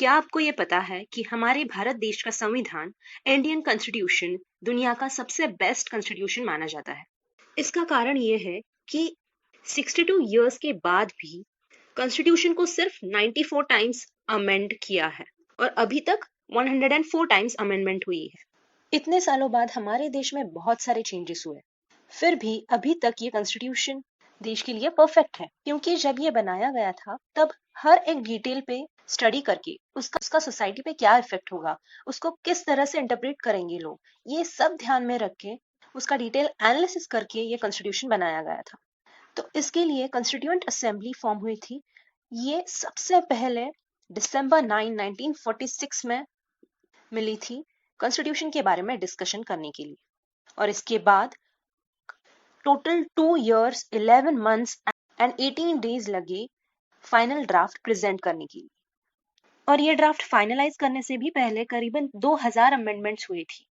क्या आपको ये पता है कि हमारे भारत देश का संविधान इंडियन कॉन्स्टिट्यूशन दुनिया का सबसे बेस्ट कॉन्स्टिट्यूशन माना जाता है। इसका कारण ये है कि 62 इयर्स के बाद भी कॉन्स्टिट्यूशन को सिर्फ 94 टाइम्स अमेंड किया है और अभी तक 104 टाइम्स अमेंडमेंट हुई है। इतने सालों बाद हमारे देश में बहुत सारे चेंजेस हुए, फिर भी अभी तक ये कॉन्स्टिट्यूशन देश के लिए परफेक्ट है, क्योंकि जब ये बनाया गया था तब हर एक डिटेल पे स्टडी करके उसका सोसाइटी पे क्या इफेक्ट होगा, उसको किस तरह से इंटरप्रेट करेंगे लोग, ये सब ध्यान में रख के उसका डिटेल एनालिसिस करके ये कॉन्स्टिट्यूशन बनाया गया था। तो इसके लिए कॉन्स्टिट्यूएंट असेंबली फॉर्म हुई थी। ये सबसे पहले दिसंबर 9, 1946 में मिली थी कॉन्स्टिट्यूशन के बारे में डिस्कशन करने के लिए, और इसके बाद total 2 years 11 months and 18 days लगे फाइनल ड्राफ्ट प्रेजेंट करने के लिए। और ये ड्राफ्ट फाइनलाइज करने से भी पहले करीबन 2000 अमेंडमेंट्स हुई थी।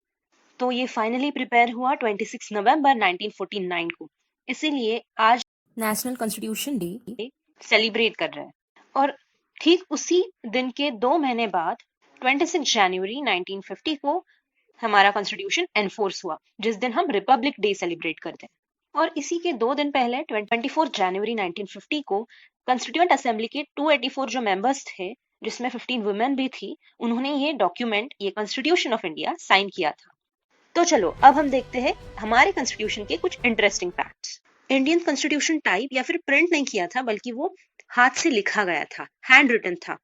तो ये फाइनली प्रिपेयर हुआ 26 नवंबर 1949 को। इसीलिए आज नेशनल कॉन्स्टिट्यूशन डे सेलिब्रेट कर रहे हैं। और ठीक उसी दिन के 2 महीने बाद 26 जनवरी 1950 को हमारा कॉन्स्टिट्यूशन एनफोर्स हुआ, जिस दिन हम रिपब्लिक डे सेलिब्रेट करते हैं। और इसी के 2 दिन पहले 24 जनवरी 1950 को कॉन्स्टिट्यूएंट असेंबली के 284 जो मेंबर्स थे, जिसमें 15 वुमेन भी थी, उन्होंने ये डॉक्यूमेंट, ये कॉन्स्टिट्यूशन ऑफ इंडिया साइन किया था। तो चलो अब हम देखते हैं हमारे कॉन्स्टिट्यूशन के कुछ interesting facts. Indian constitution type या फिर प्रिंट नहीं किया था, बल्कि वो हाथ से लिखा गया था, हैंड रिटन था।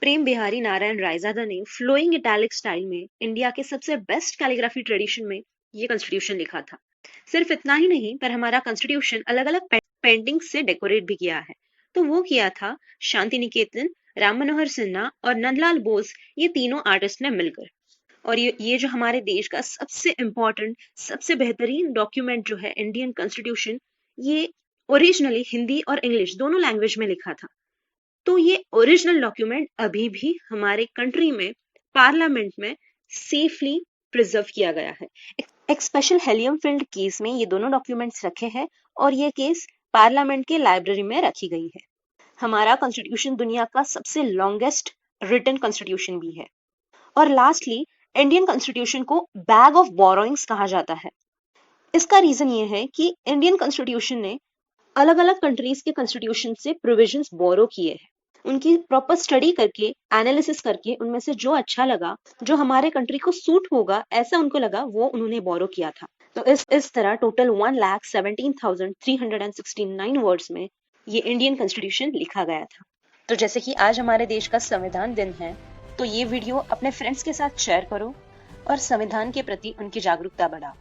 प्रेम बिहारी नारायण रायजादा ने फ्लोइंग इटैलिक स्टाइल में इंडिया के सबसे बेस्ट कैलीग्राफी ट्रेडिशन में ये कॉन्स्टिट्यूशन लिखा था। सिर्फ इतना ही नहीं, पर हमारा कॉन्स्टिट्यूशन अलग अलग पेंटिंग से डेकोरेट भी किया है। तो वो किया था शांति निकेतन, राम मनोहर सिन्हा और नंदलाल बोस, ये तीनों आर्टिस्ट ने मिलकर। और ये जो हमारे देश का सबसे इम्पोर्टेंट, सबसे बेहतरीन डॉक्यूमेंट जो है इंडियन कॉन्स्टिट्यूशन, ये ओरिजिनली हिंदी और इंग्लिश दोनों लैंग्वेज में लिखा था। तो ये ओरिजिनल डॉक्यूमेंट अभी भी हमारे कंट्री में पार्लियामेंट में सेफली प्रिजर्व किया गया है। एक स्पेशल हेलियम फिल्ड केस में ये दोनों डॉक्यूमेंट्स रखे हैं और ये केस पार्लियामेंट के लाइब्रेरी में रखी गई है। हमारा कॉन्स्टिट्यूशन दुनिया का सबसे लॉन्गेस्ट रिटन कॉन्स्टिट्यूशन भी है। और लास्टली, इंडियन कॉन्स्टिट्यूशन को बैग ऑफ बोरोइंग्स कहा जाता है। इसका रीजन ये है कि इंडियन कॉन्स्टिट्यूशन ने अलग अलग कंट्रीज के कॉन्स्टिट्यूशन से प्रोविजंस बोरो किए हैं। उनकी प्रॉपर स्टडी करके, एनालिसिस करके, उनमें से जो अच्छा लगा, जो हमारे कंट्री को सूट होगा, ऐसा उनको लगा, वो उन्होंने बोरो किया था। तो इस तरह टोटल 1,17,369 वर्ड्स में ये इंडियन कॉन्स्टिट्यूशन लिखा गया था। तो जैसे कि आज हमारे देश का संविधान दिन है, तो ये वीडियो अपने फ्रेंड्स के साथ शेयर करो और संविधान के प्रति उनकी जागरूकता बढ़ाओ।